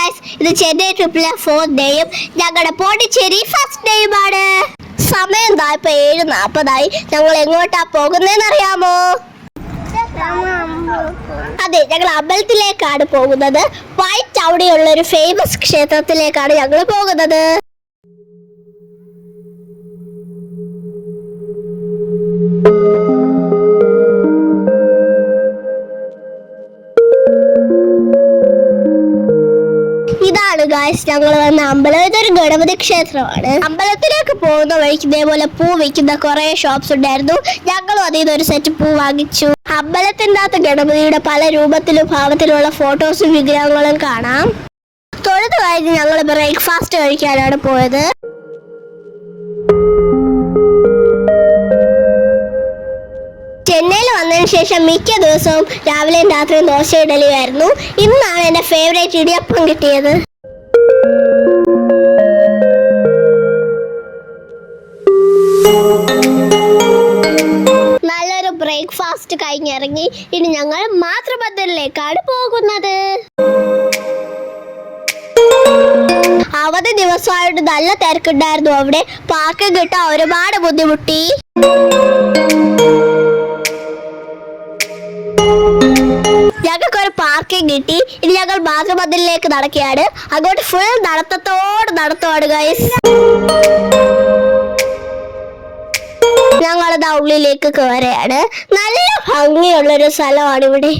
Guys, ഇത് Chennai ട്രിപ്പിലെ 4th ഡേയും ഞങ്ങളുടെ Pondicherry first ഡേയും ആണ്. സമയം ഇപ്പൊ 7:40. ഞങ്ങൾ എങ്ങോട്ടാ പോകുന്നതെന്ന് അറിയാമോ? അതെ, ഞങ്ങൾ അമ്പലത്തിലേക്കാണ് പോകുന്നത്. വൈറ്റ് അവിടെയുള്ള ഒരു ഫേമസ് ക്ഷേത്രത്തിലേക്കാണ് ഞങ്ങൾ പോകുന്നത്. ഇതാണ് ഗായ്സ് ഞങ്ങൾ വന്ന അമ്പലം. ഇതൊരു ഗണപതി ക്ഷേത്രമാണ്. അമ്പലത്തിലേക്ക് പോകുന്ന വഴിക്ക് ഇതേപോലെ പൂ വിൽക്കുന്ന കുറെ ഷോപ്സ് ഉണ്ടായിരുന്നു. ഞങ്ങളും അതിൽ നിന്ന് ഒരു സെറ്റ് പൂ വാങ്ങിച്ചു. അമ്പലത്തിൻ്റെ അകത്ത് ഗണപതിയുടെ പല രൂപത്തിലും ഭാവത്തിലുള്ള ഫോട്ടോസും വിഗ്രഹങ്ങളും കാണാം. തൊഴുത് കഴിഞ്ഞ് ഞങ്ങൾ ബ്രേക്ക്ഫാസ്റ്റ് കഴിക്കാനാണ് പോയത്. ചെന്നൈയിൽ വന്നതിന് ശേഷം മിക്ക ദിവസവും രാവിലെയും രാത്രിയും ദോശ ഇഡലിയായിരുന്നു. ഇന്നാണ് എൻ്റെ ഫേവറേറ്റ് ഇടിയപ്പം കിട്ടിയത്. നല്ലൊരു ബ്രേക്ക്ഫാസ്റ്റ് കഴിഞ്ഞിറങ്ങി ഇനി ഞങ്ങൾ മാതൃഭദ്രയിലേക്കാണ് പോകുന്നത്. അവധി ദിവസമായിട്ട് നല്ല തിരക്കുണ്ടായിരുന്നു. അവിടെ പാർക്ക് കിട്ടാൻ ഒരുപാട് ബുദ്ധിമുട്ടി. ഞങ്ങൾക്ക് ഒരു പാർക്കിംഗ് കിട്ടി. ഇനി ഞങ്ങൾ മാതൃഭദ്രയിലേക്ക് നടക്കുകയാണ്. അങ്ങോട്ട് ഫുൾ നടത്തോട് ഗൈസ്. ഞങ്ങളത് ഉള്ളിലേക്ക് കയറുകയാണ്. നല്ല ഭംഗിയുള്ളൊരു സ്ഥലമാണ് ഇവിടെ.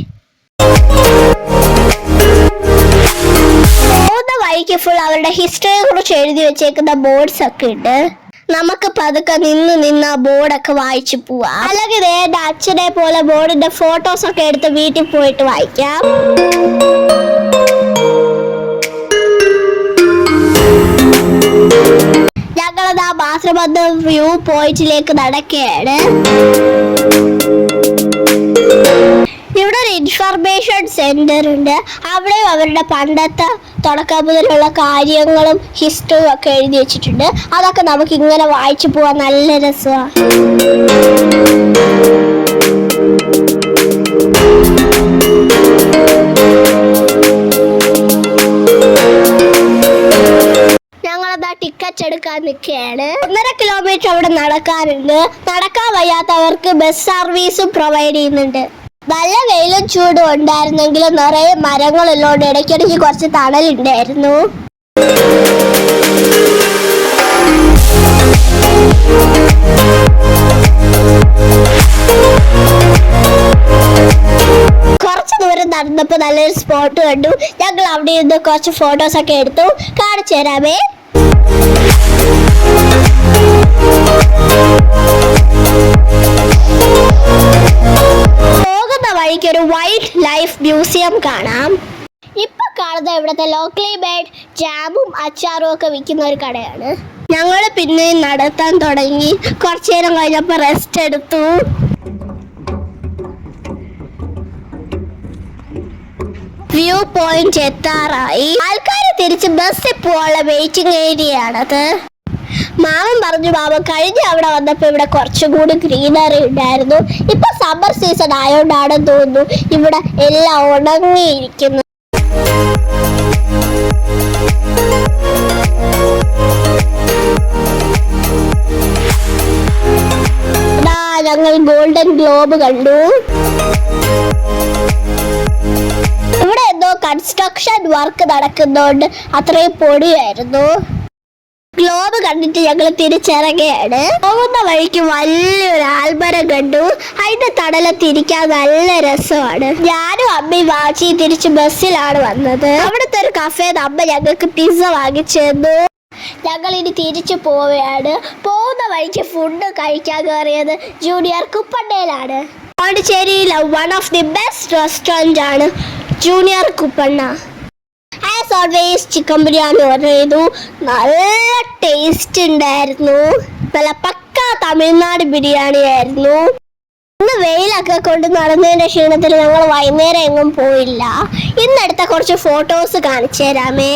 പോകുന്ന വഴിക്ക് ഫുൾ അവരുടെ ഹിസ്റ്ററിയെ കുറിച്ച് എഴുതി വെച്ചേക്കുന്ന ബോർഡ്സ് ഒക്കെ ഉണ്ട്. നമുക്ക് പതുക്കെ നിന്ന് ബോർഡൊക്കെ വായിച്ചു പോവാം. അല്ലെങ്കിൽ എന്റെ അച്ഛനെ പോലെ ബോർഡിന്റെ ഫോട്ടോസ് ഒക്കെ എടുത്ത് വീട്ടിൽ പോയിട്ട് വായിക്കാം. ഞങ്ങളത് ആ മാതൃഭദ്ര വ്യൂ പോയിന്റിലേക്ക് നടക്കുകയാണ്. ഇവിടെ ഒരു ഇൻഫർമേഷൻ സെന്റർ ഉണ്ട്. അവിടെ അവരുടെ പണ്ടത്തെ തുടക്കം മുതലുള്ള കാര്യങ്ങളും ഹിസ്റ്ററിയും ഒക്കെ എഴുതി വെച്ചിട്ടുണ്ട്. അതൊക്കെ നമുക്ക് ഇങ്ങനെ വായിച്ചു പോവാൻ നല്ല രസമാണ്. ഞങ്ങളതാ ടിക്കറ്റ് എടുക്കാൻ നിൽക്കുകയാണ്. 1.5 കിലോമീറ്റർ അവിടെ നടക്കാനുണ്ട്. നടക്കാൻ വയ്യാത്തവർക്ക് ബസ് സർവീസും പ്രൊവൈഡ് ചെയ്യുന്നുണ്ട്. നല്ല വെയിലും ചൂടും ഉണ്ടായിരുന്നെങ്കിലും നിറയെ മരങ്ങളുള്ളതുകൊണ്ട് ഇടയ്ക്കിടയ്ക്ക് കുറച്ച് തണലുണ്ടായിരുന്നു. കുറച്ച് ദൂരം നടന്നപ്പോൾ നല്ലൊരു സ്പോട്ട് കണ്ടു. ഞങ്ങൾ അവിടെ നിന്ന് കുറച്ച് ഫോട്ടോസ് ഒക്കെ എടുത്തു. കാണിച്ചു തരാമേ. വഴിക്ക് ഒരു വൈൽഡ് ലൈഫ് മ്യൂസിയം കാണാം. ഇപ്പൊ കാണുന്നത് ഇവിടുത്തെ ലോക്കലി മെയ്ഡ് ജാമും അച്ചാറും ഒക്കെ വിൽക്കുന്ന ഒരു കടയാണ്. ഞങ്ങൾ പിന്നെ നടത്താൻ തുടങ്ങി. കുറച്ചു നേരം കഴിഞ്ഞപ്പോൾ റെസ്റ്റ് എടുത്തു. വ്യൂ പോയിന്റ് എത്താറായി. ആൾക്കാർ തിരിച്ച് ബസ്സിൽ പോകാനുള്ള വെയിറ്റിംഗ് ഏരിയ ആണത്. മാമൻ പറഞ്ഞു കഴിഞ്ഞ അവിടെ വന്നപ്പോൾ ഇവിടെ കുറച്ചുകൂടി ഗ്രീനറി ഉണ്ടായിരുന്നു. ഇപ്പൊ സമ്മർ സീസൺ ആയോണ്ടാണെന്ന് തോന്നുന്നു ഇവിടെ എല്ലാം ഉണങ്ങിയിരിക്കുന്നു. ഞങ്ങൾ ഗോൾഡൻ ഗ്ലോബ് കണ്ടു. ഇവിടെ എന്തോ കൺസ്ട്രക്ഷൻ വർക്ക് നടക്കുന്നോണ്ട് അത്രയും പൊടിയായിരുന്നു. ഗ്ലോബ് കണ്ടിട്ട് ഞങ്ങൾ തിരിച്ചിറങ്ങുകയാണ്. പോകുന്ന വഴിക്ക് വലിയൊരു ആൽമരം കണ്ടു. അതിന്റെ തണലത്തിരിക്കാൻ നല്ല രസമാണ്. ഞാനും അമ്മയും വാച്ചി തിരിച്ച് ബസ്സിലാണ് വന്നത്. അവിടുത്തെ ഒരു കഫേന്ന് അമ്മ ഞങ്ങൾക്ക് പിസ്സ വാങ്ങിച്ചു തന്നു. ഞങ്ങൾ ഇനി തിരിച്ചു പോവുകയാണ്. പോകുന്ന വഴിക്ക് ഫുഡ് കഴിക്കാൻ കയറിയത് ജൂനിയർ കുപ്പണ്ണയിലാണ്. പോണ്ടിച്ചേരിയിലെ one of the best restaurant ആണ് junior Kuppanna. As always chicken biryani order ചെയ്തു. നല്ല ടേസ്റ്റ് ഉണ്ടായിരുന്നു. നല്ല പക്ക തമിഴ്നാട് ബിരിയാണി ആയിരുന്നു. ഇന്ന് വെയിലൊക്കെ കൊണ്ട് നടന്നതിൻ്റെ ക്ഷീണത്തിൽ ഞങ്ങൾ വൈകുന്നേരം എങ്ങും പോയില്ല. ഇന്നെടുത്ത കുറച്ച് ഫോട്ടോസ് കാണിച്ചു തരാമേ.